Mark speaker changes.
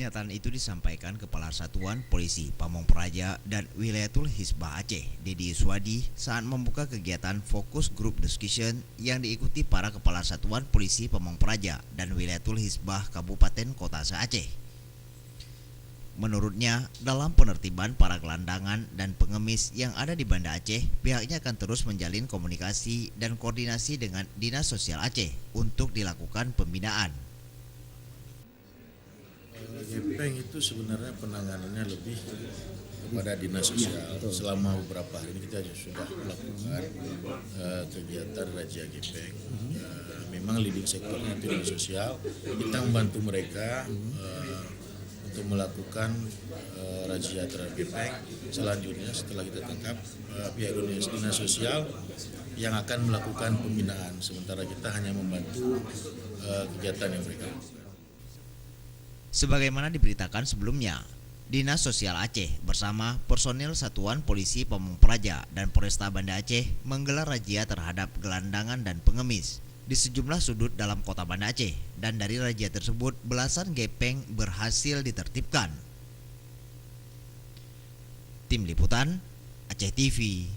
Speaker 1: Pernyataan itu disampaikan Kepala Satuan Polisi Pamong Praja dan Wilayatul Hisbah Aceh, Dedi Yuswadi, saat membuka kegiatan Fokus Group Discussion yang diikuti para Kepala Satuan Polisi Pamong Praja dan Wilayatul Hisbah Kabupaten Kota se-Aceh. Menurutnya, dalam penertiban para gelandangan dan pengemis yang ada di Banda Aceh, pihaknya akan terus menjalin komunikasi dan koordinasi dengan Dinas Sosial Aceh untuk dilakukan pembinaan.
Speaker 2: Gepeng itu sebenarnya penanganannya lebih kepada dinas sosial. Selama beberapa hari ini kita sudah melakukan kegiatan razia gepeng. Memang leading sektornya itu dinas sosial. Kita membantu mereka untuk melakukan razia terhadap gepeng. Selanjutnya setelah kita tangkap, pihak dinas sosial yang akan melakukan pembinaan. Sementara kita hanya membantu kegiatan yang mereka lakukan.
Speaker 1: Sebagaimana diberitakan sebelumnya, Dinas Sosial Aceh bersama personil Satuan Polisi Pamong Praja dan Polresta Banda Aceh menggelar razia terhadap gelandangan dan pengemis di sejumlah sudut dalam kota Banda Aceh, dan dari razia tersebut belasan gepeng berhasil ditertibkan. Tim Liputan Aceh TV.